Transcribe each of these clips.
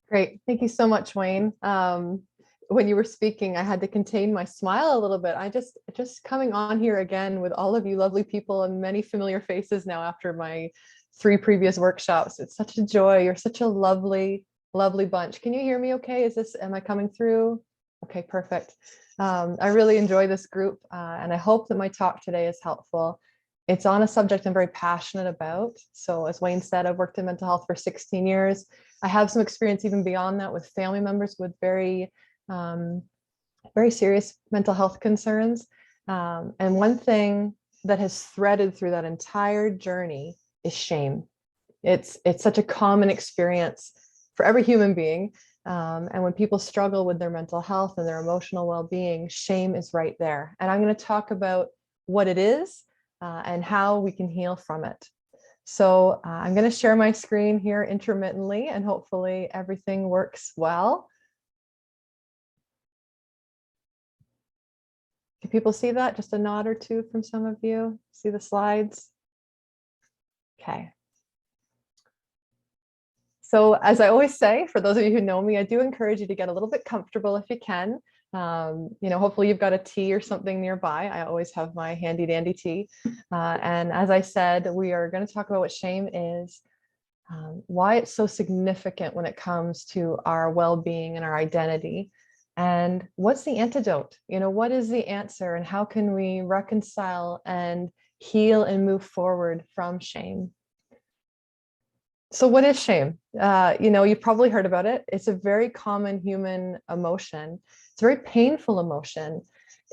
Great. Thank you so much, Wayne. When you were speaking, I had to contain my smile a little bit. I just coming on here again with all of you lovely people and many familiar faces now after my 3 previous workshops. It's such a joy. You're such a lovely, lovely bunch. Can you hear me okay? Am I coming through? Okay, perfect. I really enjoy this group and I hope that my talk today is helpful. It's on a subject I'm very passionate about. So as Wayne said, I've worked in mental health for 16 years. I have some experience even beyond that with family members with very serious mental health concerns. And one thing that has threaded through that entire journey is shame. It's such a common experience for every human being. And when people struggle with their mental health and their emotional well-being, shame is right there. And I'm going to talk about what it is and how we can heal from it. So I'm going to share my screen here intermittently, and hopefully everything works well. Can people see that? Just a nod or two from some of you. See the slides? Okay. So as I always say, for those of you who know me, I do encourage you to get a little bit comfortable if you can. Hopefully you've got a tea or something nearby. I always have my handy dandy tea. And as I said, we are going to talk about what shame is, why it's so significant when it comes to our well-being and our identity, and what's the antidote? What is the answer, and how can we reconcile and heal and move forward from shame? So what is shame? You've probably heard about it. It's a very common human emotion. It's a very painful emotion.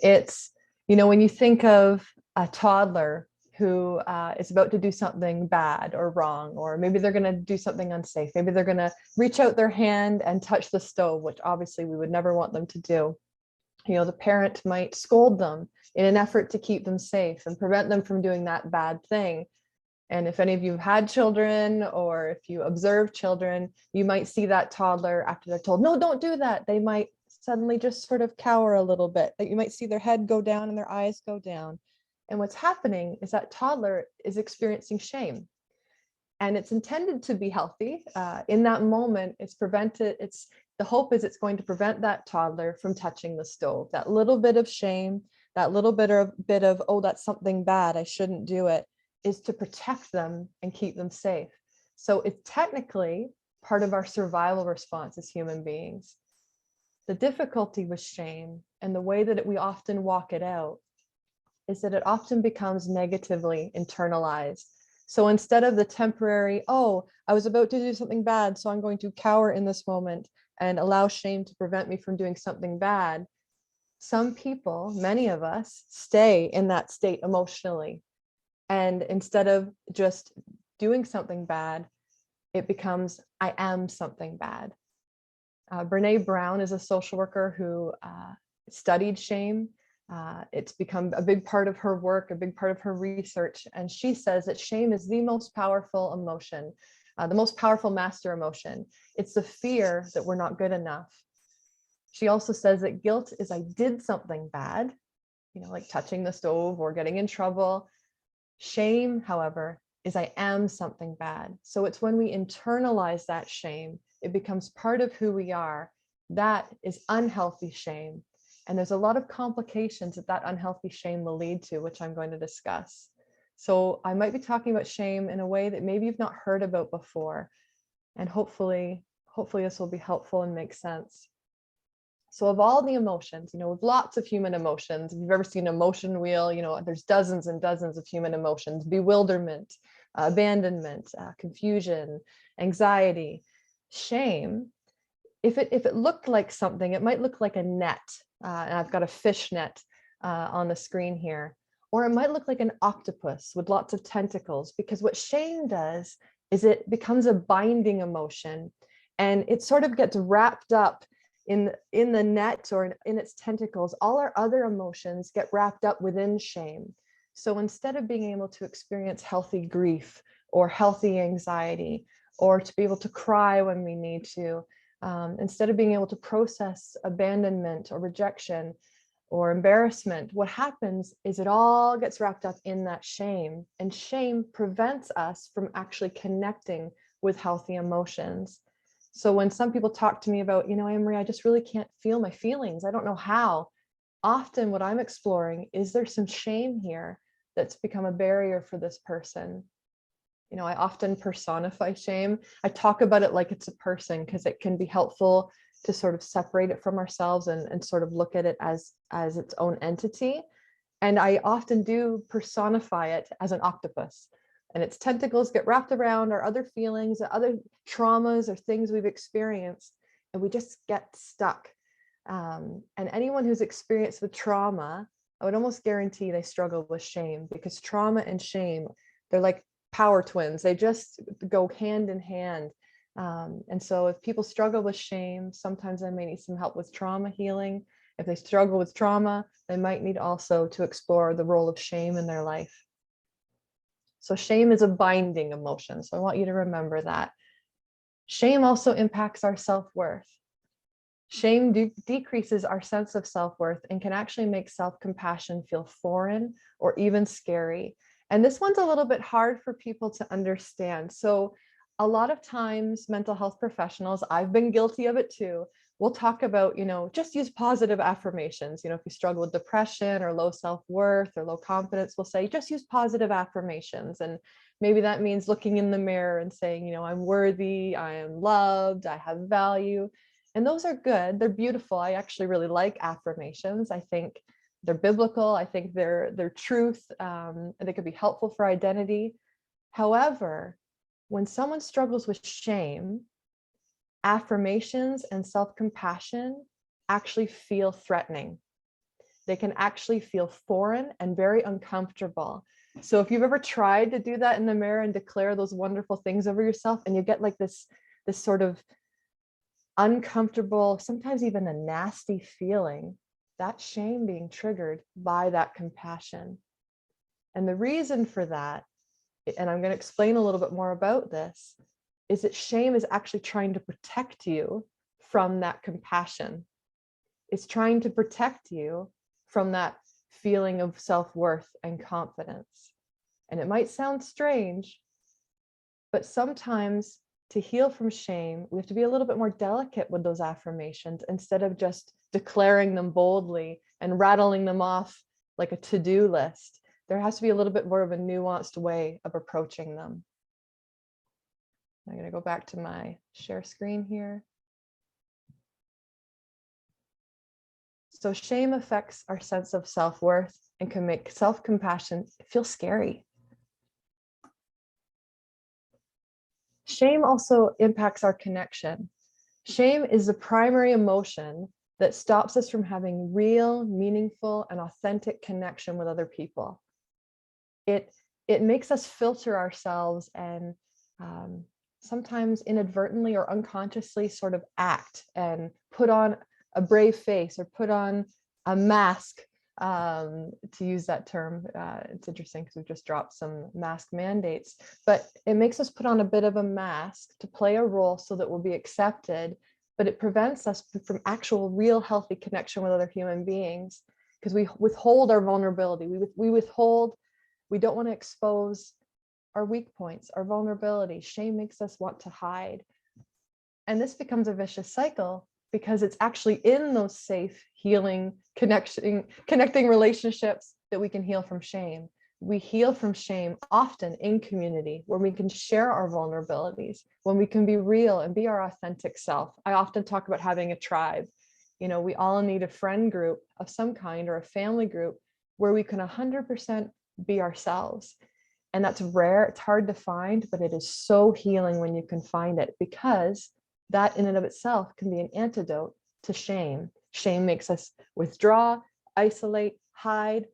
It's, when you think of a toddler who is about to do something bad or wrong, or maybe they're going to do something unsafe. Maybe they're going to reach out their hand and touch the stove, which obviously we would never want them to do. The parent might scold them in an effort to keep them safe and prevent them from doing that bad thing. And if any of you have had children, or if you observe children, you might see that toddler after they're told, no, don't do that. They might suddenly just sort of cower a little bit. That you might see their head go down and their eyes go down. And what's happening is that toddler is experiencing shame. And it's intended to be healthy. In that moment, the hope is it's going to prevent that toddler from touching the stove. That little bit of shame, that little bit of, oh, that's something bad, I shouldn't do it, is to protect them and keep them safe. So it's technically part of our survival response as human beings. The difficulty with shame and the way that we often walk it out is that it often becomes negatively internalized. So instead of the temporary, oh, I was about to do something bad, so I'm going to cower in this moment and allow shame to prevent me from doing something bad, some people, many of us, stay in that state emotionally. And instead of just doing something bad, it becomes, I am something bad. Brene Brown is a social worker who studied shame. It's become a big part of her work, a big part of her research. And she says that shame is the most powerful emotion, the most powerful master emotion. It's the fear that we're not good enough. She also says that guilt is I did something bad, like touching the stove or getting in trouble. Shame, however, is I am something bad. So it's when we internalize that shame, it becomes part of who we are. That is unhealthy shame. And there's a lot of complications that unhealthy shame will lead to, which I'm going to discuss. So I might be talking about shame in a way that maybe you've not heard about before. And hopefully this will be helpful and make sense. So of all the emotions, with lots of human emotions, if you've ever seen an emotion wheel, there's dozens and dozens of human emotions: bewilderment, abandonment, confusion, anxiety, shame. If it looked like something, it might look like a net. And I've got a fish net on the screen here. Or it might look like an octopus with lots of tentacles, because what shame does is it becomes a binding emotion, and it sort of gets wrapped up in the net or in its tentacles. All our other emotions get wrapped up within shame. So instead of being able to experience healthy grief or healthy anxiety, or to be able to cry when we need to, instead of being able to process abandonment or rejection or embarrassment, what happens is it all gets wrapped up in that shame, and shame prevents us from actually connecting with healthy emotions. So when some people talk to me about, Anne-Marie, I just really can't feel my feelings. I don't know how. Often what I'm exploring is there some shame here that's become a barrier for this person. I often personify shame. I talk about it like it's a person because it can be helpful to sort of separate it from ourselves and sort of look at it as its own entity. And I often do personify it as an octopus, and its tentacles get wrapped around our other feelings, other traumas or things we've experienced, and we just get stuck. And anyone who's experienced the trauma, I would almost guarantee they struggle with shame, because trauma and shame, they're like power twins. They just go hand in hand. And so if people struggle with shame, sometimes they may need some help with trauma healing. If they struggle with trauma, they might need also to explore the role of shame in their life. So shame is a binding emotion. So I want you to remember that. Shame also impacts our self-worth. Shame decreases our sense of self-worth and can actually make self-compassion feel foreign or even scary. And this one's a little bit hard for people to understand. So a lot of times mental health professionals, I've been guilty of it too, we'll talk about, just use positive affirmations. If you struggle with depression or low self-worth or low confidence, we'll say, just use positive affirmations. And maybe that means looking in the mirror and saying, I'm worthy, I am loved, I have value. And those are good. They're beautiful. I actually really like affirmations. I think they're biblical. I think they're truth. They could be helpful for identity. However, when someone struggles with shame, affirmations and self-compassion actually feel threatening. They can actually feel foreign and very uncomfortable. So if you've ever tried to do that in the mirror and declare those wonderful things over yourself, and you get like this sort of uncomfortable, sometimes even a nasty feeling, that's shame being triggered by that compassion. And the reason for that, and I'm going to explain a little bit more about this, is that shame is actually trying to protect you from that compassion. It's trying to protect you from that feeling of self-worth and confidence. And it might sound strange, but sometimes to heal from shame, we have to be a little bit more delicate with those affirmations instead of just declaring them boldly and rattling them off like a to-do list. There has to be a little bit more of a nuanced way of approaching them. I'm going to go back to my share screen here. So shame affects our sense of self-worth and can make self-compassion feel scary. Shame also impacts our connection. Shame is the primary emotion that stops us from having real, meaningful, and authentic connection with other people. It makes us filter ourselves and sometimes inadvertently or unconsciously sort of act and put on a brave face or put on a mask, to use that term. It's interesting because we've just dropped some mask mandates, but it makes us put on a bit of a mask to play a role so that we'll be accepted, but it prevents us from actual real healthy connection with other human beings because we withhold our vulnerability. We withhold, we don't want to expose our weak points, our vulnerability. Shame makes us want to hide. And this becomes a vicious cycle because it's actually in those safe, healing, connecting relationships that we can heal from shame. We heal from shame often in community where we can share our vulnerabilities, when we can be real and be our authentic self. I often talk about having a tribe. We all need a friend group of some kind or a family group where we can 100% be ourselves. And that's rare, it's hard to find, but it is so healing when you can find it, because that in and of itself can be an antidote to shame. Shame makes us withdraw, isolate, hide.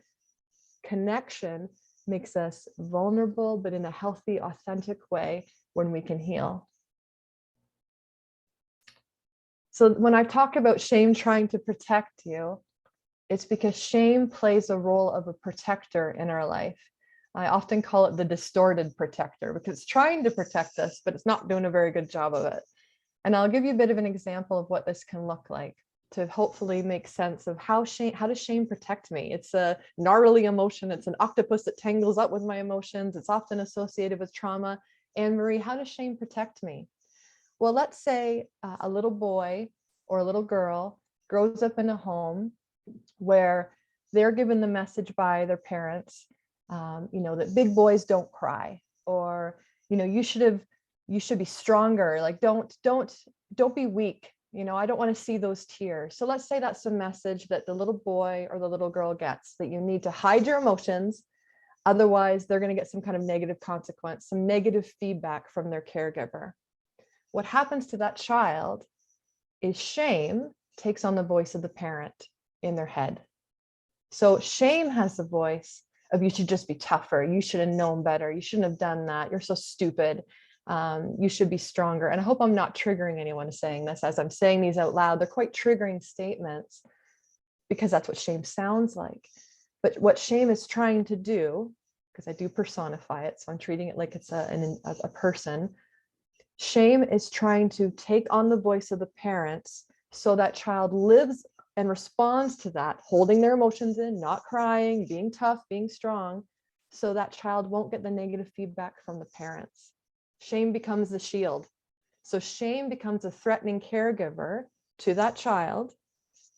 Connection makes us vulnerable, but in a healthy, authentic way when we can heal. So when I talk about shame trying to protect you, it's because shame plays a role of a protector in our life. I often call it the distorted protector because it's trying to protect us, but it's not doing a very good job of it. And I'll give you a bit of an example of what this can look like to hopefully make sense of how does shame protect me? It's a gnarly emotion. It's an octopus that tangles up with my emotions. It's often associated with trauma. Anne-Marie, how does shame protect me? Well, let's say a little boy or a little girl grows up in a home where they're given the message by their parents, that big boys don't cry, or, you should be stronger. Like, don't be weak. I don't want to see those tears. So let's say that's the message that the little boy or the little girl gets, that you need to hide your emotions. Otherwise, they're going to get some kind of negative consequence, some negative feedback from their caregiver. What happens to that child is shame takes on the voice of the parent in their head. So shame has the voice of, you should just be tougher. You should have known better. You shouldn't have done that. You're so stupid. You should be stronger. And I hope I'm not triggering anyone saying this as I'm saying these out loud. They're quite triggering statements because that's what shame sounds like. But what shame is trying to do, because I do personify it, so I'm treating it like it's a person. Shame is trying to take on the voice of the parents so that child lives and responds to that, holding their emotions in, not crying, being tough, being strong, so that child won't get the negative feedback from the parents. Shame becomes the shield. So shame becomes a threatening caregiver to that child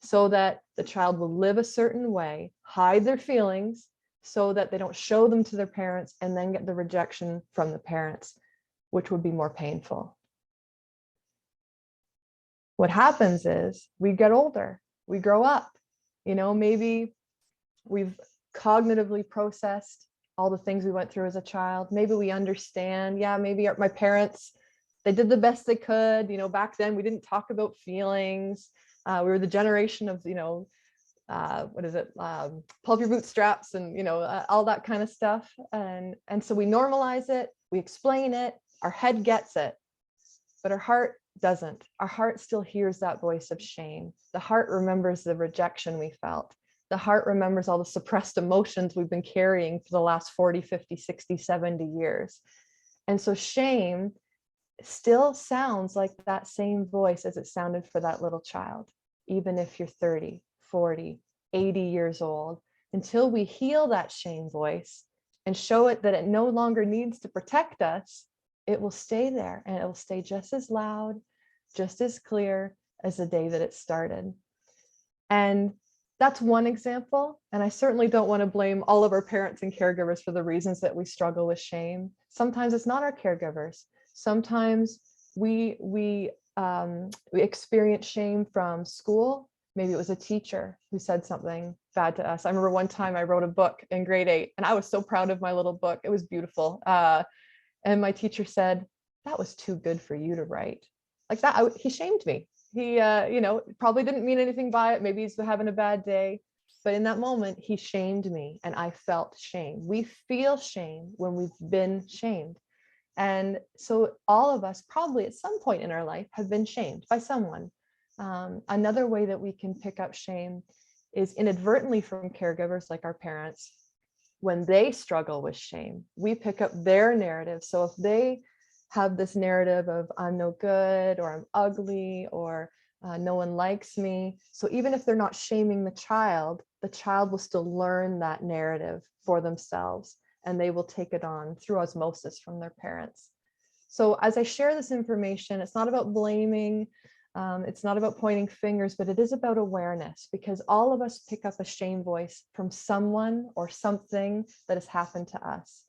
so that the child will live a certain way, hide their feelings so that they don't show them to their parents and then get the rejection from the parents, which would be more painful. What happens is we get older, we grow up, maybe we've cognitively processed all the things we went through as a child. Maybe we understand, maybe my parents, they did the best they could. Back then we didn't talk about feelings. We were the generation of, pull up your bootstraps and, all that kind of stuff. And so we normalize it, we explain it, our head gets it, but our heart doesn't. Our heart still hears that voice of shame. The heart remembers the rejection we felt. The heart remembers all the suppressed emotions we've been carrying for the last 40, 50, 60, 70 years. And so shame still sounds like that same voice as it sounded for that little child, even if you're 30, 40, 80 years old. Until we heal that shame voice and show it that it no longer needs to protect us, it will stay there, and it will stay just as loud, just as clear as the day that it started. And that's one example. And I certainly don't want to blame all of our parents and caregivers for the reasons that we struggle with shame. Sometimes it's not our caregivers. Sometimes we experience shame from school. Maybe it was a teacher who said something bad to us. I remember one time I wrote a book in grade 8, and I was so proud of my little book. It was beautiful. And my teacher said, "That was too good for you to write." Like that, he shamed me. He, probably didn't mean anything by it. Maybe he's having a bad day. But in that moment, he shamed me, and I felt shame. We feel shame when we've been shamed. And so all of us probably at some point in our life have been shamed by someone. Another way that we can pick up shame is inadvertently from caregivers like our parents. When they struggle with shame, we pick up their narrative. So if they have this narrative of I'm no good, or I'm ugly, or no one likes me. So even if they're not shaming the child will still learn that narrative for themselves, and they will take it on through osmosis from their parents. So as I share this information, it's not about blaming, it's not about pointing fingers, but it is about awareness, because all of us pick up a shame voice from someone or something that has happened to us.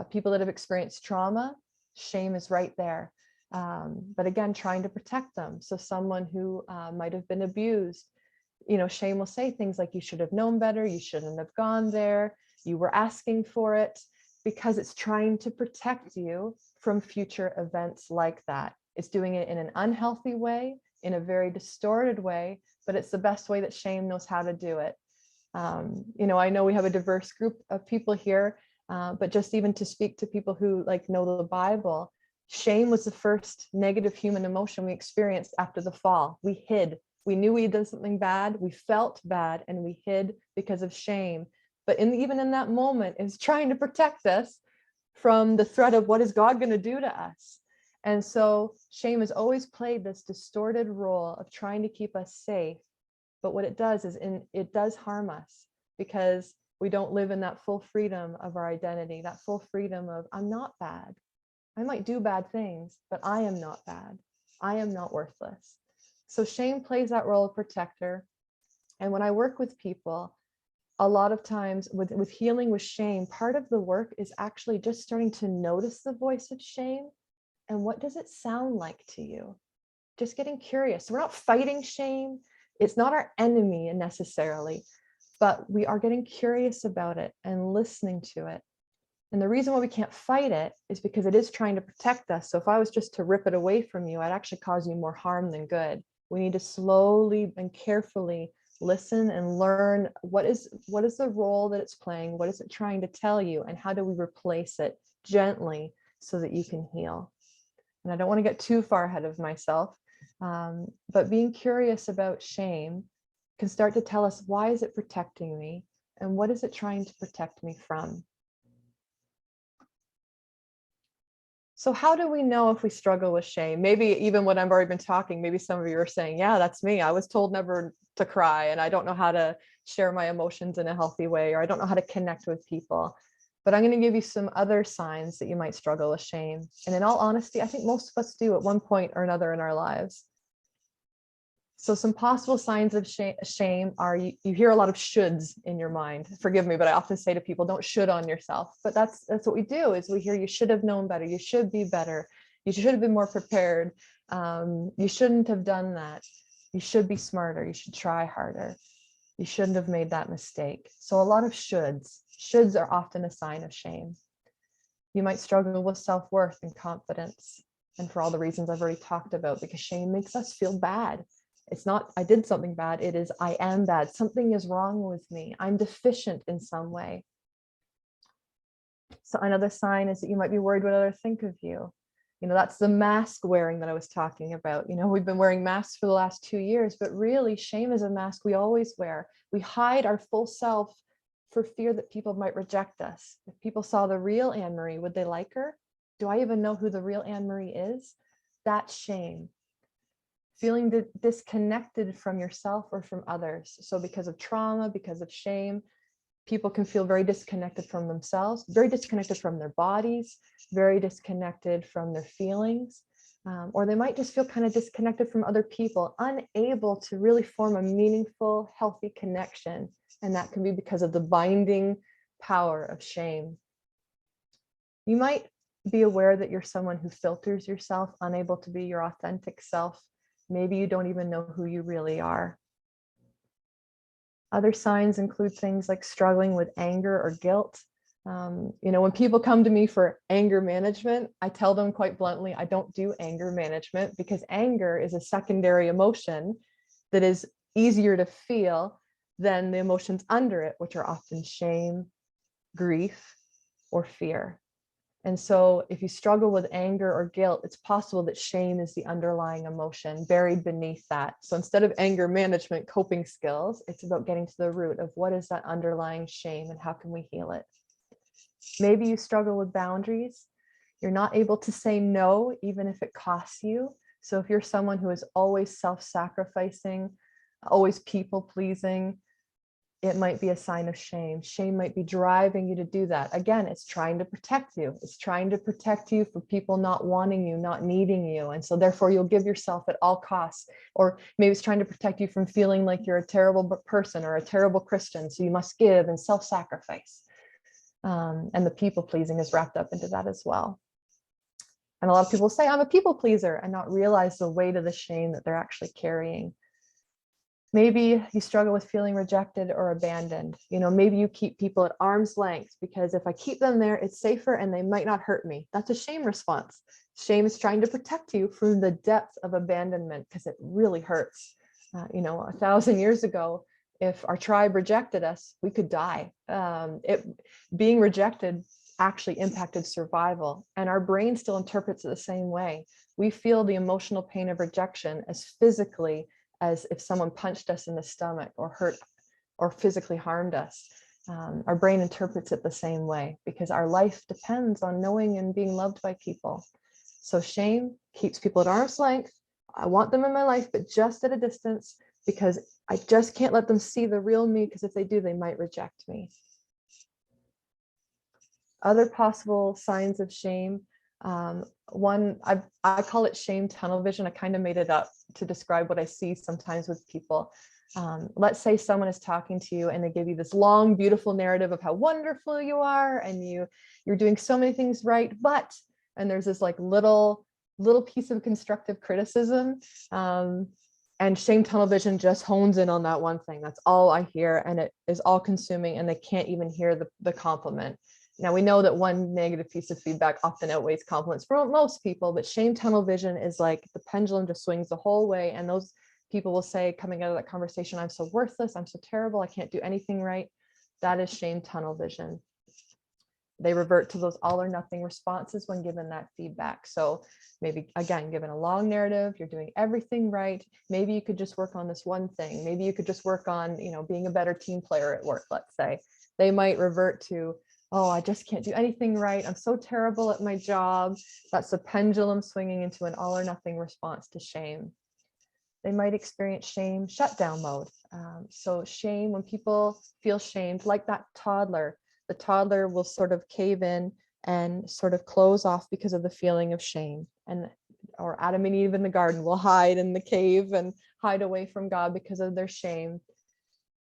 People that have experienced trauma, shame is right there. But again, trying to protect them. So someone who might have been abused, shame will say things like, you should have known better, you shouldn't have gone there, you were asking for it, because it's trying to protect you from future events like that. It's doing it in an unhealthy way, in a very distorted way, but it's the best way that shame knows how to do it. I know we have a diverse group of people here, but just even to speak to people who know the Bible, shame was the first negative human emotion we experienced after the fall. We hid. We knew we had done something bad. We felt bad, and we hid because of shame. But even in that moment, it's trying to protect us from the threat of what is God going to do to us. And so shame has always played this distorted role of trying to keep us safe. But what it does is it does harm us, because we don't live in that full freedom of our identity, that full freedom of, I'm not bad. I might do bad things, but I am not bad. I am not worthless. So shame plays that role of protector. And when I work with people, a lot of times with healing with shame, part of the work is actually just starting to notice the voice of shame. And what does it sound like to you? Just getting curious. So we're not fighting shame. It's not our enemy necessarily, but we are getting curious about it and listening to it. And the reason why we can't fight it is because it is trying to protect us. So if I was just to rip it away from you, I'd actually cause you more harm than good. We need to slowly and carefully listen and learn what is the role that it's playing, what is it trying to tell you, and how do we replace it gently so that you can heal. And I don't want to get too far ahead of myself, but being curious about shame can start to tell us, why is it protecting me, and what is it trying to protect me from? So how do we know if we struggle with shame? Maybe even when I've already been talking, maybe some of you are saying, yeah, that's me. I was told never to cry, and I don't know how to share my emotions in a healthy way, or I don't know how to connect with people. But I'm going to give you some other signs that you might struggle with shame. And in all honesty, I think most of us do at one point or another in our lives. So some possible signs of shame are you hear a lot of shoulds in your mind. Forgive me, but I often say to people, don't should on yourself. But that's what we do, is we hear you should have known better. You should be better. You should have been more prepared. You shouldn't have done that. You should be smarter. You should try harder. You shouldn't have made that mistake. So a lot of shoulds. Shoulds are often a sign of shame. You might struggle with self-worth and confidence. And for all the reasons I've already talked about, because shame makes us feel bad. It's not, I did something bad. It is, I am bad. Something is wrong with me. I'm deficient in some way. So another sign is that you might be worried what others think of you. You know, that's the mask wearing that I was talking about. You know, we've been wearing masks for the last 2 years, but really shame is a mask we always wear. We hide our full self for fear that people might reject us. If people saw the real Anne-Marie, would they like her? Do I even know who the real Anne-Marie is? That's shame. Feeling disconnected from yourself or from others. So because of trauma, because of shame, people can feel very disconnected from themselves, very disconnected from their bodies, very disconnected from their feelings, or they might just feel kind of disconnected from other people, unable to really form a meaningful, healthy connection. And that can be because of the binding power of shame. You might be aware that you're someone who filters yourself, unable to be your authentic self. Maybe you don't even know who you really are. Other signs include things like struggling with anger or guilt. You know, when people come to me for anger management, I tell them quite bluntly, I don't do anger management, because anger is a secondary emotion that is easier to feel than the emotions under it, which are often shame, grief, or fear. And so if you struggle with anger or guilt, it's possible that shame is the underlying emotion buried beneath that. So instead of anger management, coping skills, it's about getting to the root of what is that underlying shame and how can we heal it. Maybe you struggle with boundaries. You're not able to say no, even if it costs you. So if you're someone who is always self-sacrificing, always people-pleasing, it might be a sign of shame. Shame might be driving you to do that. Again, it's trying to protect you. It's trying to protect you from people not wanting you, not needing you. And so therefore you'll give yourself at all costs. Or maybe it's trying to protect you from feeling like you're a terrible person or a terrible Christian. So you must give and self-sacrifice. And the people pleasing is wrapped up into that as well. And a lot of people say, I'm a people pleaser, and not realize the weight of the shame that they're actually carrying. Maybe you struggle with feeling rejected or abandoned. You know, maybe you keep people at arm's length because if I keep them there, it's safer and they might not hurt me. That's a shame response. Shame is trying to protect you from the depth of abandonment because it really hurts. You know, 1,000 years ago, if our tribe rejected us, we could die. Being rejected actually impacted survival, and our brain still interprets it the same way. We feel the emotional pain of rejection as physically as if someone punched us in the stomach or hurt or physically harmed us. Our brain interprets it the same way because our life depends on knowing and being loved by people. So shame keeps people at arm's length. I want them in my life, but just at a distance, because I just can't let them see the real me, because if they do, they might reject me. Other possible signs of shame One, I call it shame tunnel vision. I kind of made it up to describe what I see sometimes with people. Let's say someone is talking to you and they give you this long, beautiful narrative of how wonderful you are and you're doing so many things right, but, and there's this like little piece of constructive criticism. And shame tunnel vision just hones in on that one thing. That's all I hear, and it is all consuming, and they can't even hear the compliment. Now, we know that one negative piece of feedback often outweighs compliments for most people, but shame tunnel vision is like the pendulum just swings the whole way. And those people will say, coming out of that conversation, I'm so worthless, I'm so terrible, I can't do anything right. That is shame tunnel vision. They revert to those all or nothing responses when given that feedback. So maybe, again, given a long narrative, you're doing everything right. Maybe you could just work on this one thing. Maybe you could just work on, being a better team player at work, let's say. They might revert to, oh, I just can't do anything right. I'm so terrible at my job. That's the pendulum swinging into an all or nothing response to shame. They might experience shame shutdown mode. So shame, when people feel shamed, like that toddler, the toddler will sort of cave in and sort of close off because of the feeling of shame. Or Adam and Eve in the garden will hide in the cave and hide away from God because of their shame.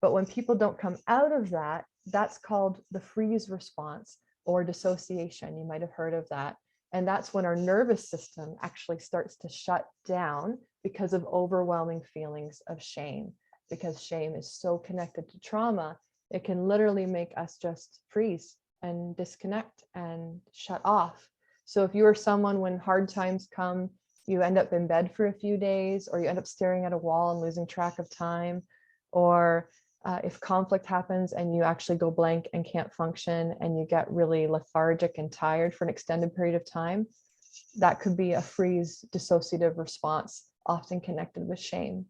But when people don't come out of that, that's called the freeze response or dissociation. You might have heard of that. And that's when our nervous system actually starts to shut down because of overwhelming feelings of shame. Because shame is so connected to trauma, it can literally make us just freeze and disconnect and shut off. So if you are someone, when hard times come, you end up in bed for a few days, or you end up staring at a wall and losing track of time, or if conflict happens and you actually go blank and can't function and you get really lethargic and tired for an extended period of time, that could be a freeze dissociative response, often connected with shame.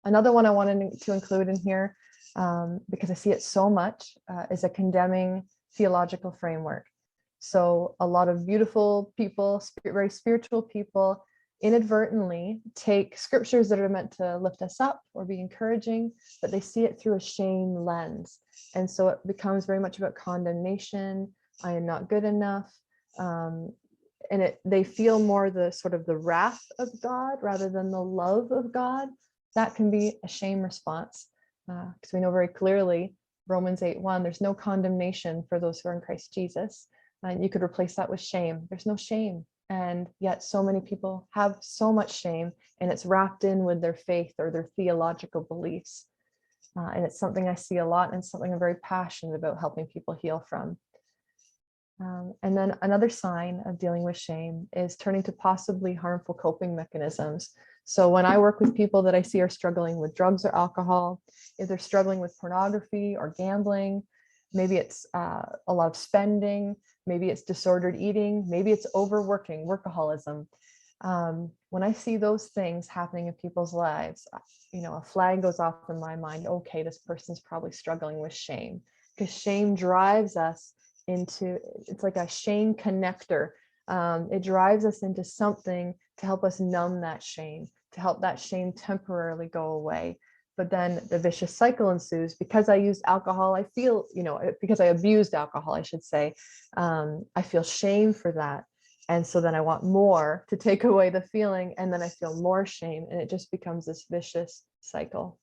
Another one I wanted to include in here, because I see it so much, is a condemning theological framework. So a lot of beautiful people, very spiritual people, inadvertently take scriptures that are meant to lift us up or be encouraging, but they see it through a shame lens. And so it becomes very much about condemnation. I am not good enough. And they feel more the sort of the wrath of God rather than the love of God. That can be a shame response, because we know very clearly, Romans 8:1, there's no condemnation for those who are in Christ Jesus. And you could replace that with shame. There's no shame. And yet so many people have so much shame, and it's wrapped in with their faith or their theological beliefs. And it's something I see a lot, and something I'm very passionate about helping people heal from. And then another sign of dealing with shame is turning to possibly harmful coping mechanisms. So when I work with people that I see are struggling with drugs or alcohol, if they're struggling with pornography or gambling, maybe it's a lot of spending, maybe it's disordered eating, maybe it's overworking, workaholism. When I see those things happening in people's lives, a flag goes off in my mind. Okay, this person's probably struggling with shame, because shame drives us into, it's like a shame connector. It drives us into something to help us numb that shame, to help that shame temporarily go away. But then the vicious cycle ensues. Because I used alcohol, I feel, because I abused alcohol, I should say, I feel shame for that. And so then I want more to take away the feeling, and then I feel more shame, and it just becomes this vicious cycle.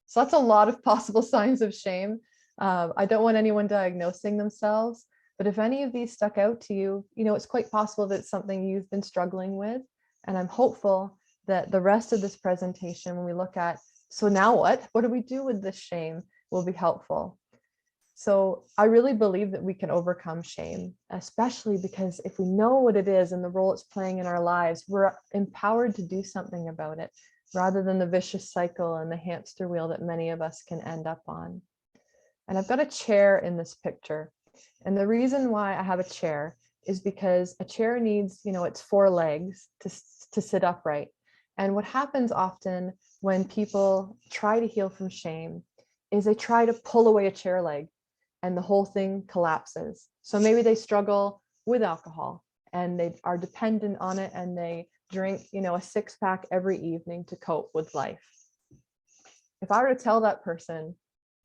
So that's a lot of possible signs of shame. I don't want anyone diagnosing themselves, but if any of these stuck out to you, it's quite possible that it's something you've been struggling with. And I'm hopeful that the rest of this presentation, when we look at, so now what do we do with this shame, will be helpful. So I really believe that we can overcome shame, especially because if we know what it is and the role it's playing in our lives, we're empowered to do something about it, rather than the vicious cycle and the hamster wheel that many of us can end up on. And I've got a chair in this picture. And the reason why I have a chair is because a chair needs, its 4 legs to sit upright. And what happens often when people try to heal from shame is they try to pull away a chair leg, and the whole thing collapses. So maybe they struggle with alcohol and they are dependent on it, and they drink, a 6-pack every evening to cope with life. If I were to tell that person,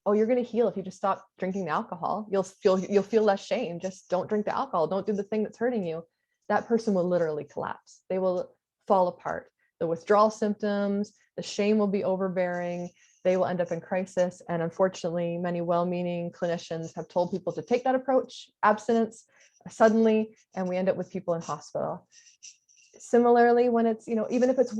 oh, you're going to heal if you just stop drinking the alcohol. You'll feel less shame. Just don't drink the alcohol. Don't do the thing that's hurting you. That person will literally collapse. They will fall apart. The withdrawal symptoms, the shame will be overbearing. They will end up in crisis. And unfortunately, many well-meaning clinicians have told people to take that approach, abstinence, suddenly, and we end up with people in hospital. Similarly, when it's, even if it's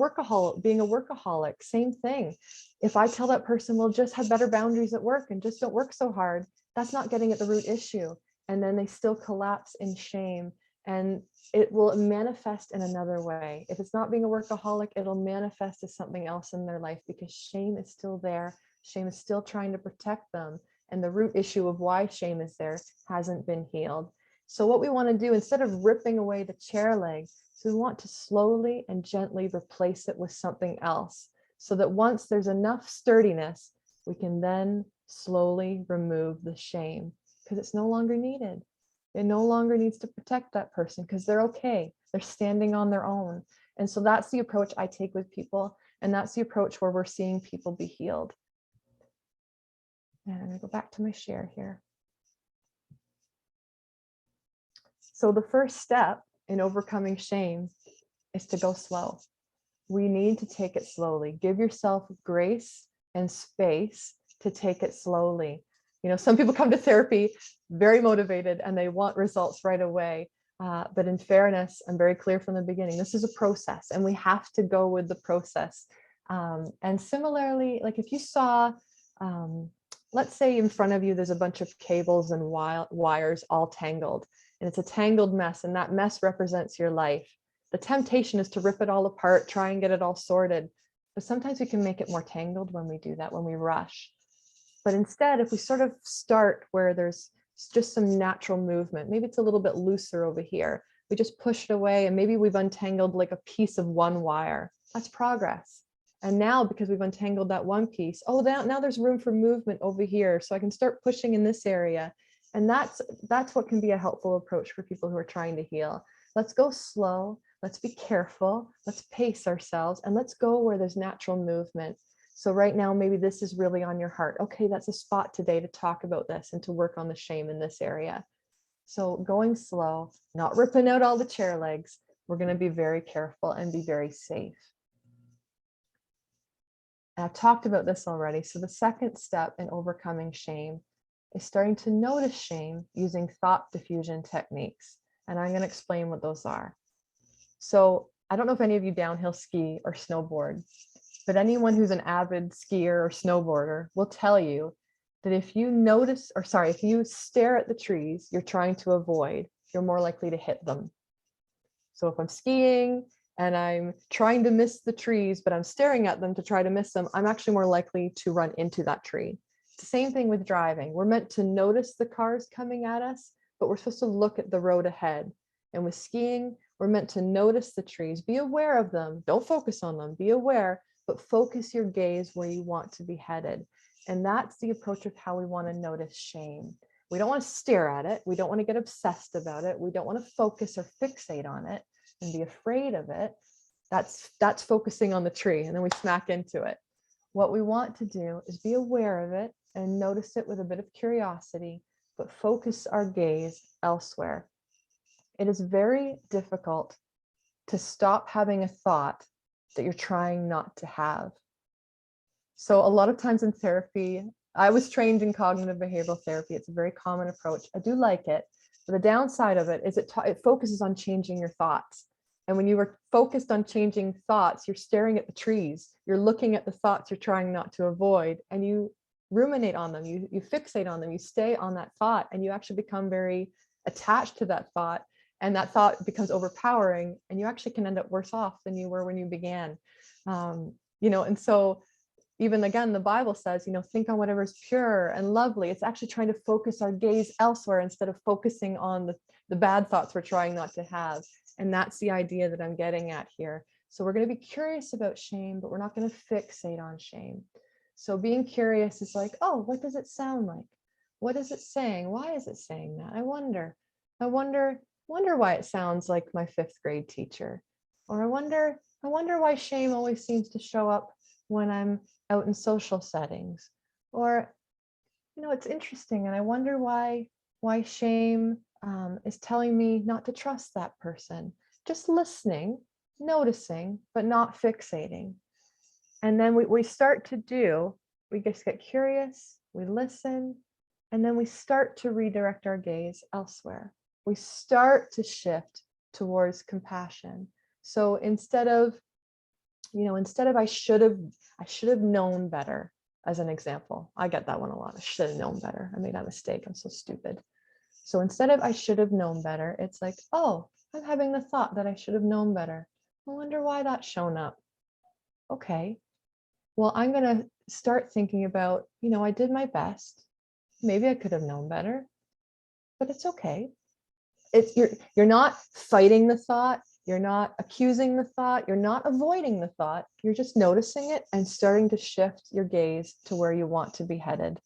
being a workaholic, same thing. If I tell that person, well, just have better boundaries at work and just don't work so hard, that's not getting at the root issue. And then they still collapse in shame, and it will manifest in another way. If it's not being a workaholic, it'll manifest as something else in their life, because shame is still there. Shame is still trying to protect them. And the root issue of why shame is there hasn't been healed. So what we want to do, instead of ripping away the chair leg, so we want to slowly and gently replace it with something else, so that once there's enough sturdiness, we can then slowly remove the shame, because it's no longer needed. It no longer needs to protect that person, because they're okay. They're standing on their own. And so that's the approach I take with people. And that's the approach where we're seeing people be healed. And I'm going to go back to my share here. So the first step in overcoming shame is to go slow. We need to take it slowly. Give yourself grace and space to take it slowly. Some people come to therapy very motivated and they want results right away. But in fairness, I'm very clear from the beginning, this is a process and we have to go with the process. And similarly, like if you saw, let's say in front of you, there's a bunch of cables and wires all tangled, and it's a tangled mess, and that mess represents your life. The temptation is to rip it all apart, try and get it all sorted. But sometimes we can make it more tangled when we do that, when we rush. But instead, if we sort of start where there's just some natural movement, maybe it's a little bit looser over here, we just push it away and maybe we've untangled like a piece of one wire. That's progress. And now, because we've untangled that one piece, now there's room for movement over here. So I can start pushing in this area. And that's what can be a helpful approach for people who are trying to heal. Let's go slow. Let's be careful. Let's pace ourselves, and let's go where there's natural movement. So right now, maybe this is really on your heart. Okay, that's a spot today to talk about this and to work on the shame in this area. So going slow, not ripping out all the chair legs. We're going to be very careful and be very safe. And I've talked about this already. So the second step in overcoming shame is starting to notice shame using thought diffusion techniques. And I'm going to explain what those are. So I don't know if any of you downhill ski or snowboard, but anyone who's an avid skier or snowboarder will tell you that if you stare at the trees you're trying to avoid, you're more likely to hit them. So if I'm skiing and I'm trying to miss the trees, but I'm staring at them to try to miss them, I'm actually more likely to run into that tree. It's the same thing with driving. We're meant to notice the cars coming at us, but we're supposed to look at the road ahead. And with skiing, we're meant to notice the trees, be aware of them. Don't focus on them, be aware, but focus your gaze where you want to be headed. And that's the approach of how we want to notice shame. We don't want to stare at it. We don't want to get obsessed about it. We don't want to focus or fixate on it and be afraid of it. That's focusing on the tree, and then we smack into it. What we want to do is be aware of it and notice it with a bit of curiosity, but focus our gaze elsewhere. It is very difficult to stop having a thought that you're trying not to have. So a lot of times in therapy, I was trained in cognitive behavioral therapy. It's a very common approach. I do like it, but the downside of it is it focuses on changing your thoughts. And when you are focused on changing thoughts, you're staring at the trees, you're looking at the thoughts you're trying not to avoid, and you ruminate on them, you fixate on them, you stay on that thought, and you actually become very attached to that thought. And that thought becomes overpowering, and you actually can end up worse off than you were when you began. And so even again, the Bible says, think on whatever is pure and lovely. It's actually trying to focus our gaze elsewhere instead of focusing on the bad thoughts we're trying not to have. And that's the idea that I'm getting at here. So we're going to be curious about shame, but we're not going to fixate on shame. So being curious is like, oh, what does it sound like? What is it saying? Why is it saying that? I wonder why it sounds like my 5th grade teacher. Or I wonder why shame always seems to show up when I'm out in social settings. Or it's interesting, and I wonder why shame is telling me not to trust that person. Just listening, noticing, but not fixating. And then we start to we just get curious, we listen, and then we start to redirect our gaze elsewhere. We start to shift towards compassion. So instead of I should have known better, as an example. I get that one a lot. I should have known better. I made that mistake. I'm so stupid. So instead of I should have known better, it's like, oh, I'm having the thought that I should have known better. I wonder why that's shown up. Okay, well, I'm going to start thinking about, I did my best. Maybe I could have known better, but it's okay. You're not fighting the thought. You're not accusing the thought. You're not avoiding the thought. You're just noticing it and starting to shift your gaze to where you want to be headed.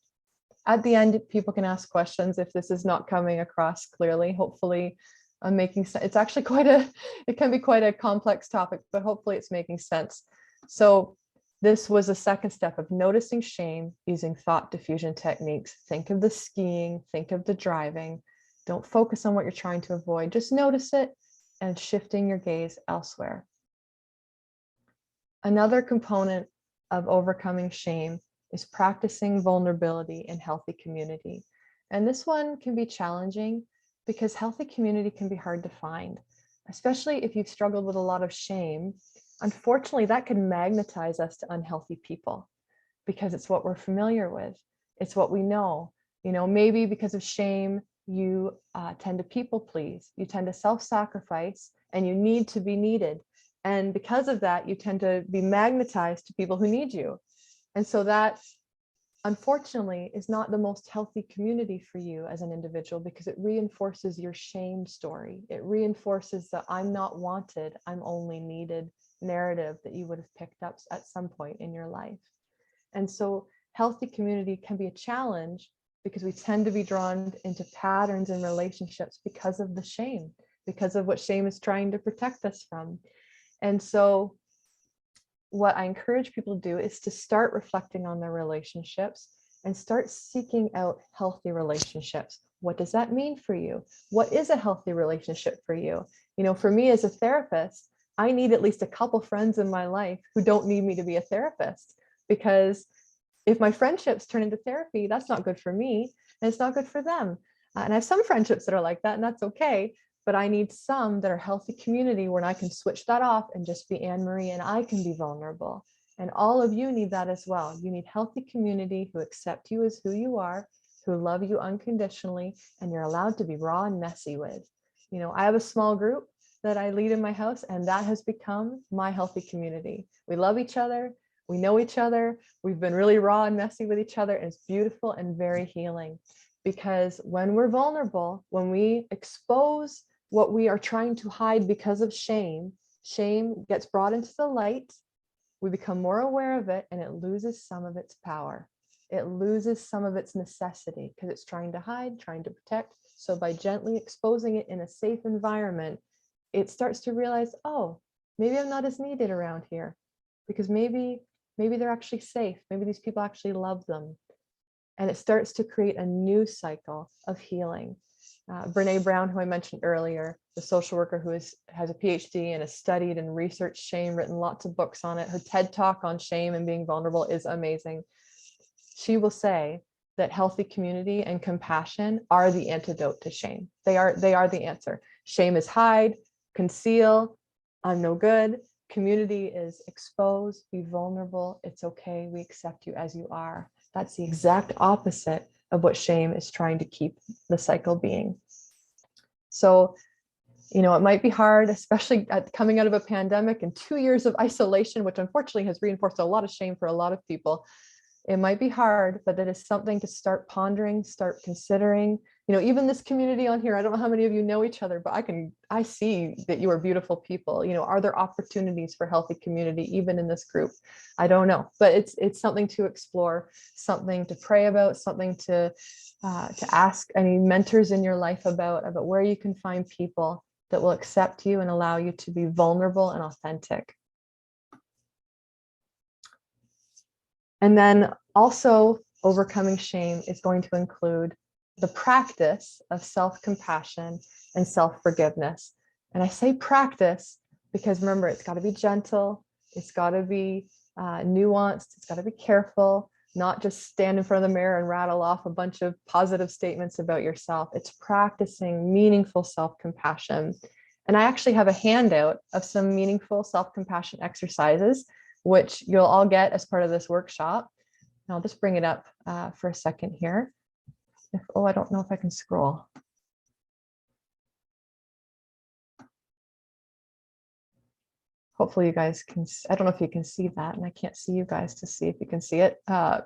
At the end, people can ask questions if this is not coming across clearly. Hopefully, I'm making sense. It's actually it can be quite a complex topic, but hopefully it's making sense. So this was a second step of noticing shame using thought diffusion techniques. Think of the skiing, think of the driving. Don't focus on what you're trying to avoid. Just notice it and shifting your gaze elsewhere. Another component of overcoming shame is practicing vulnerability in healthy community. And this one can be challenging because healthy community can be hard to find, especially if you've struggled with a lot of shame. Unfortunately, that can magnetize us to unhealthy people because it's what we're familiar with. It's what we know. Maybe because of shame, you tend to people please, you tend to self-sacrifice, and you need to be needed. And because of that, you tend to be magnetized to people who need you. And so that, unfortunately, is not the most healthy community for you as an individual because it reinforces your shame story. It reinforces the I'm not wanted, I'm only needed narrative that you would have picked up at some point in your life. And so healthy community can be a challenge because we tend to be drawn into patterns and relationships because of the shame, because of what shame is trying to protect us from. And so what I encourage people to do is to start reflecting on their relationships and start seeking out healthy relationships. What does that mean for you? What is a healthy relationship for you? For me as a therapist, I need at least a couple friends in my life who don't need me to be a therapist, because if my friendships turn into therapy, that's not good for me and it's not good for them. And I have some friendships that are like that, and that's okay. But I need some that are healthy community where I can switch that off and just be Anne-Marie and I can be vulnerable. And all of you need that as well. You need healthy community who accept you as who you are, who love you unconditionally, and you're allowed to be raw and messy with. I have a small group that I lead in my house, and that has become my healthy community. We love each other. We know each other. We've been really raw and messy with each other. And it's beautiful and very healing, because when we're vulnerable, when we expose what we are trying to hide because of shame, shame gets brought into the light. We become more aware of it, and it loses some of its power. It loses some of its necessity because it's trying to hide, trying to protect. So by gently exposing it in a safe environment, it starts to realize, oh, maybe I'm not as needed around here, because maybe they're actually safe. Maybe these people actually love them. And it starts to create a new cycle of healing. Brene Brown, who I mentioned earlier, the social worker who has a PhD and has studied and researched shame, written lots of books on it. Her TED Talk on shame and being vulnerable is amazing. She will say that healthy community and compassion are the antidote to shame. They are the answer. Shame is hide, conceal, I'm no good. Community is expose, be vulnerable. It's okay. We accept you as you are. That's the exact opposite of what shame is trying to keep the cycle being. So, it might be hard, especially coming out of a pandemic and 2 years of isolation, which unfortunately has reinforced a lot of shame for a lot of people. It might be hard, but it is something to start pondering, start considering. Even this community on here, I don't know how many of you know each other, but I see that you are beautiful people. Are there opportunities for healthy community even in this group? I don't know, but it's something to explore, something to pray about, something to ask any mentors in your life about where you can find people that will accept you and allow you to be vulnerable and authentic. And then also overcoming shame is going to include the practice of self-compassion and self-forgiveness. And I say practice because remember, it's got to be gentle, it's got to be nuanced, it's got to be careful, not just stand in front of the mirror and rattle off a bunch of positive statements about yourself. It's practicing meaningful self-compassion. And I actually have a handout of some meaningful self-compassion exercises, which you'll all get as part of this workshop. And I'll just bring it up for a second here. I don't know if I can scroll. Hopefully you guys can, I don't know if you can see that, and I can't see you guys to see if you can see it. But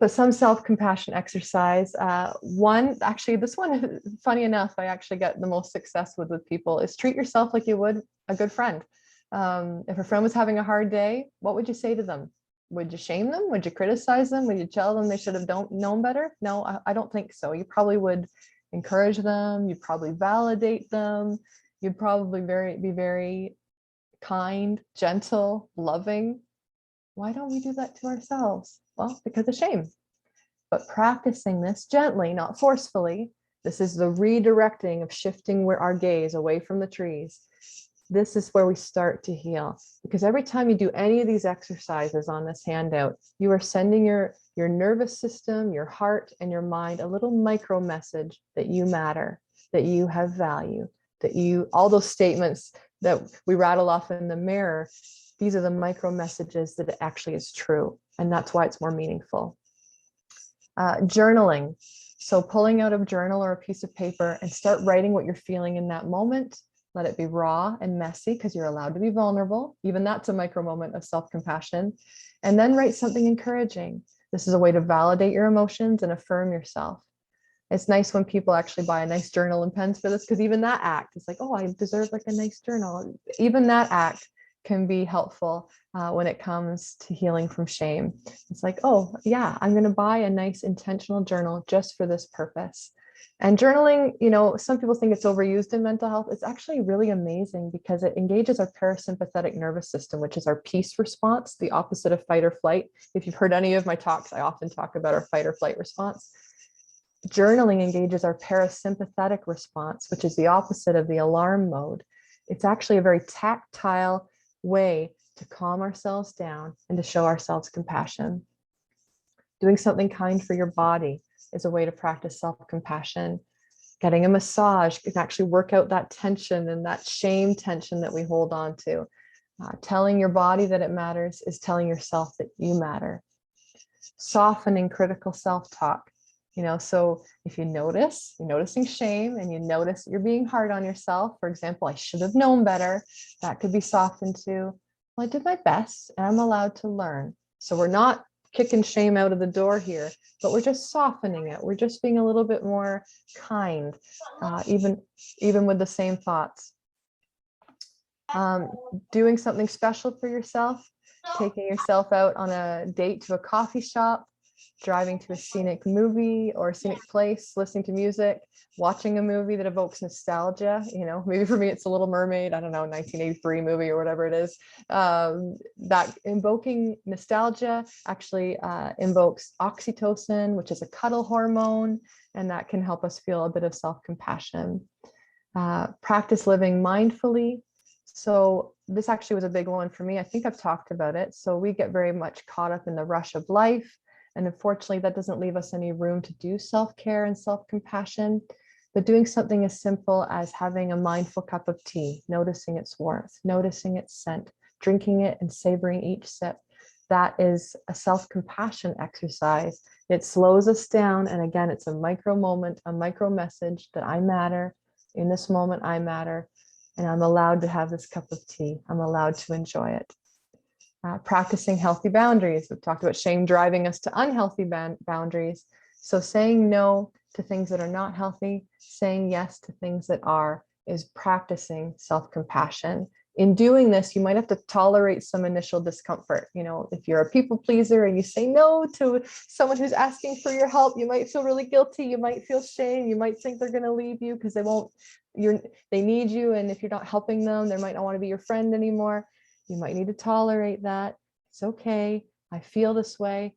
some self-compassion exercise. One, actually, this one, funny enough, I actually get the most success with people is treat yourself like you would a good friend. If a friend was having a hard day, what would you say to them? Would you shame them? Would you criticize them? Would you tell them they should have known better? No, I don't think so. You probably would encourage them. You'd probably validate them. You'd probably be very kind, gentle, loving. Why don't we do that to ourselves? Well, because of shame. But practicing this gently, not forcefully, this is the redirecting of shifting our gaze away from the trees. This is where we start to heal, because every time you do any of these exercises on this handout, you are sending your nervous system, your heart, and your mind a little micro message that you matter, that you have value, that all those statements that we rattle off in the mirror, these are the micro messages that it actually is true. And that's why it's more meaningful. Journaling. So pulling out a journal or a piece of paper and start writing what you're feeling in that moment. Let it be raw and messy because you're allowed to be vulnerable. Even that's a micro moment of self-compassion. And then write something encouraging. This is a way to validate your emotions and affirm yourself. It's nice when people actually buy a nice journal and pens for this, because even that act is like, oh, I deserve like a nice journal. Even that act can be helpful when it comes to healing from shame. It's like, oh yeah, I'm going to buy a nice intentional journal just for this purpose. And journaling, some people think it's overused in mental health. It's actually really amazing because it engages our parasympathetic nervous system, which is our peace response, the opposite of fight or flight. If you've heard any of my talks, I often talk about our fight or flight response. Journaling engages our parasympathetic response, which is the opposite of the alarm mode. It's actually a very tactile way to calm ourselves down and to show ourselves compassion. Doing something kind for your body is a way to practice self-compassion. Getting a massage can actually work out that tension and that shame tension that we hold on to. Telling your body that it matters is telling yourself that you matter. Softening critical self-talk. So if you're noticing shame and you notice you're being hard on yourself, for example, I should have known better, that could be softened to, well, I did my best and I'm allowed to learn. So we're not kicking shame out of the door here, but we're just softening it. We're just being a little bit more kind, even with the same thoughts. Doing something special for yourself, taking yourself out on a date to a coffee shop, driving to a scenic movie or a scenic place, listening to music, watching a movie that evokes nostalgia. Maybe for me, it's a Little Mermaid, I don't know, 1983 movie or whatever it is. That invoking nostalgia actually invokes oxytocin, which is a cuddle hormone, and that can help us feel a bit of self-compassion. Practice living mindfully. So this actually was a big one for me. I think I've talked about it. So we get very much caught up in the rush of life. And unfortunately, that doesn't leave us any room to do self-care and self-compassion. But doing something as simple as having a mindful cup of tea, noticing its warmth, noticing its scent, drinking it and savoring each sip, that is a self-compassion exercise. It slows us down. And again, it's a micro moment, a micro message that I matter. In this moment, I matter. And I'm allowed to have this cup of tea. I'm allowed to enjoy it. Practicing healthy boundaries. We've talked about shame driving us to unhealthy boundaries. So saying no to things that are not healthy, saying yes to things that are, is practicing self-compassion. In doing this, you might have to tolerate some initial discomfort. If you're a people pleaser and you say no to someone who's asking for your help, you might feel really guilty. You might feel shame. You might think they're going to leave you because they need you. And if you're not helping them, they might not want to be your friend anymore. You might need to tolerate that. It's okay. I feel this way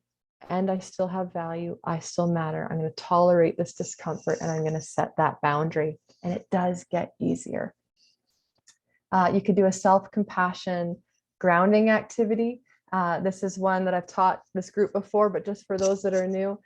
and I still have value. I still matter. I'm going to tolerate this discomfort and I'm going to set that boundary. And it does get easier. You could do a self-compassion grounding activity. This is one that I've taught this group before, but just for those that are new,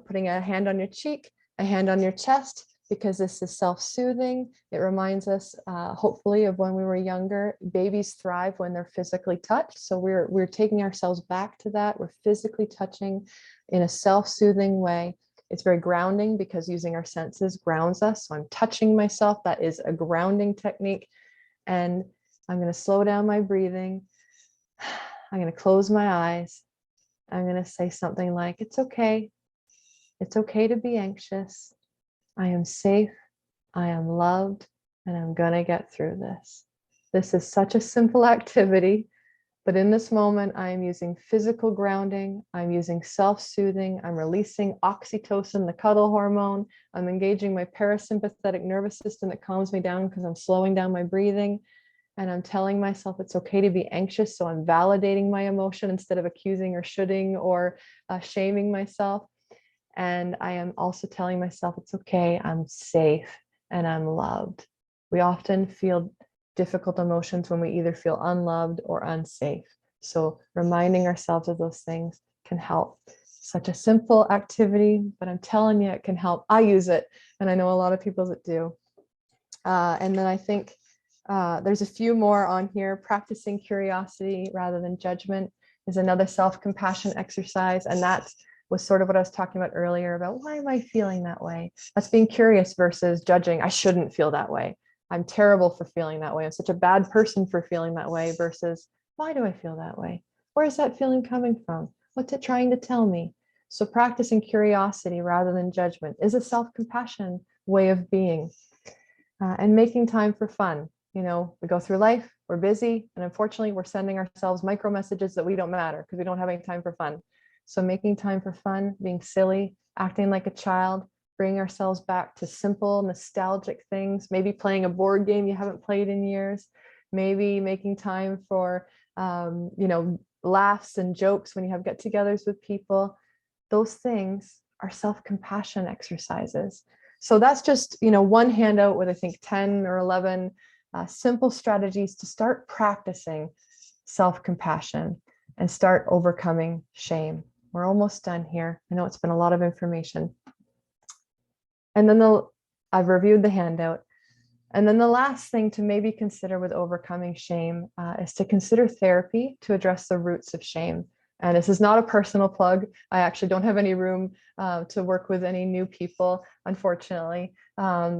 putting a hand on your cheek, a hand on your chest, because this is self-soothing. It reminds us, hopefully, of when we were younger. Babies thrive when they're physically touched. So we're taking ourselves back to that. We're physically touching in a self-soothing way. It's very grounding because using our senses grounds us. So I'm touching myself. That is a grounding technique. And I'm going to slow down my breathing. I'm going to close my eyes. I'm going to say something like, it's okay. It's okay to be anxious. I am safe. I am loved. And I'm going to get through this. This is such a simple activity. But in this moment, I am using physical grounding. I'm using self-soothing. I'm releasing oxytocin, the cuddle hormone. I'm engaging my parasympathetic nervous system that calms me down because I'm slowing down my breathing. And I'm telling myself it's okay to be anxious. So I'm validating my emotion instead of accusing or shoulding or shaming myself. And I am also telling myself it's okay. I'm safe and I'm loved. We often feel difficult emotions when we either feel unloved or unsafe. So reminding ourselves of those things can help. Such a simple activity, but I'm telling you, it can help. I use it, and I know a lot of people that do. And then I think there's a few more on here. Practicing curiosity rather than judgment is another self-compassion exercise. And that was sort of what I was talking about earlier about why am I feeling that way? That's being curious versus judging. I shouldn't feel that way. I'm terrible for feeling that way. I'm such a bad person for feeling that way versus why do I feel that way? Where is that feeling coming from? What's it trying to tell me? So practicing curiosity rather than judgment is a self-compassion way of being. And making time for fun. You know, we go through life, we're busy, and unfortunately we're sending ourselves micro messages that we don't matter because we don't have any time for fun. So making time for fun, being silly, acting like a child, bringing ourselves back to simple, nostalgic things, maybe playing a board game you haven't played in years, maybe making time for, laughs and jokes when you have get-togethers with people. Those things are self-compassion exercises. So that's just, one handout with, I think, 10 or 11 simple strategies to start practicing self-compassion and start overcoming shame. We're almost done here. I know it's been a lot of information. And then I've reviewed the handout. And then the last thing to maybe consider with overcoming shame is to consider therapy to address the roots of shame. And this is not a personal plug. I actually don't have any room to work with any new people, unfortunately.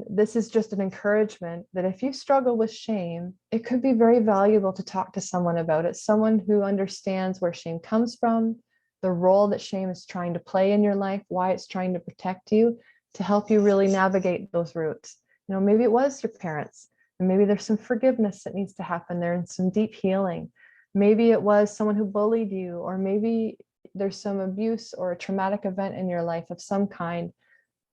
This is just an encouragement that if you struggle with shame, it could be very valuable to talk to someone about it, someone who understands where shame comes from, the role that shame is trying to play in your life, why it's trying to protect you, to help you really navigate those roots. Maybe it was your parents, and maybe there's some forgiveness that needs to happen there and some deep healing. Maybe it was someone who bullied you, or maybe there's some abuse or a traumatic event in your life of some kind.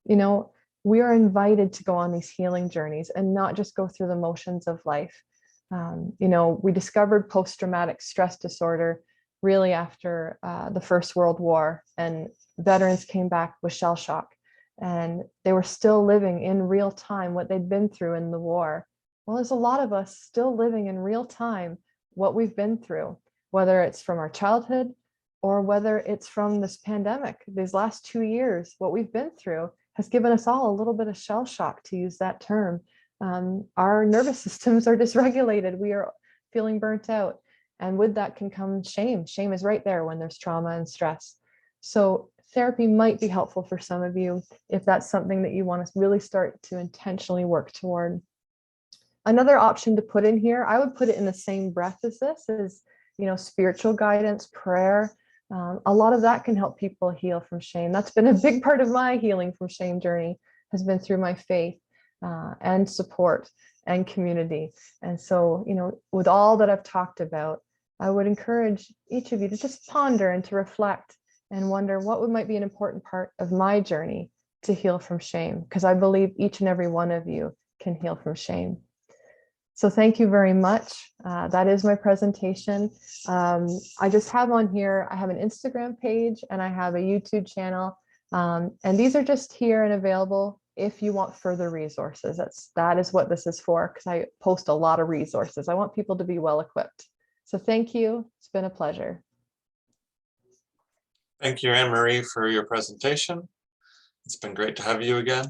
We are invited to go on these healing journeys and not just go through the motions of life. We discovered post-traumatic stress disorder really after the First World War, and veterans came back with shell shock. And they were still living in real time what they'd been through in the war. Well, there's a lot of us still living in real time what we've been through, whether it's from our childhood or whether it's from this pandemic. These last 2 years, what we've been through has given us all a little bit of shell shock, to use that term. Our nervous systems are dysregulated. We are feeling burnt out. And with that can come shame. Shame is right there when there's trauma and stress. So therapy might be helpful for some of you if that's something that you want to really start to intentionally work toward. Another option to put in here, I would put it in the same breath as this, is, spiritual guidance, prayer. A lot of that can help people heal from shame. That's been a big part of my healing from shame journey, has been through my faith and support and community. And so, with all that I've talked about, I would encourage each of you to just ponder and to reflect and wonder what might be an important part of my journey to heal from shame, because I believe each and every one of you can heal from shame. So thank you very much. That is my presentation. I just have on here, I have an Instagram page and I have a YouTube channel. And these are just here and available if you want further resources. That is what this is for, because I post a lot of resources. I want people to be well equipped. So thank you. It's been a pleasure. Thank you, Anne Marie, for your presentation. It's been great to have you again.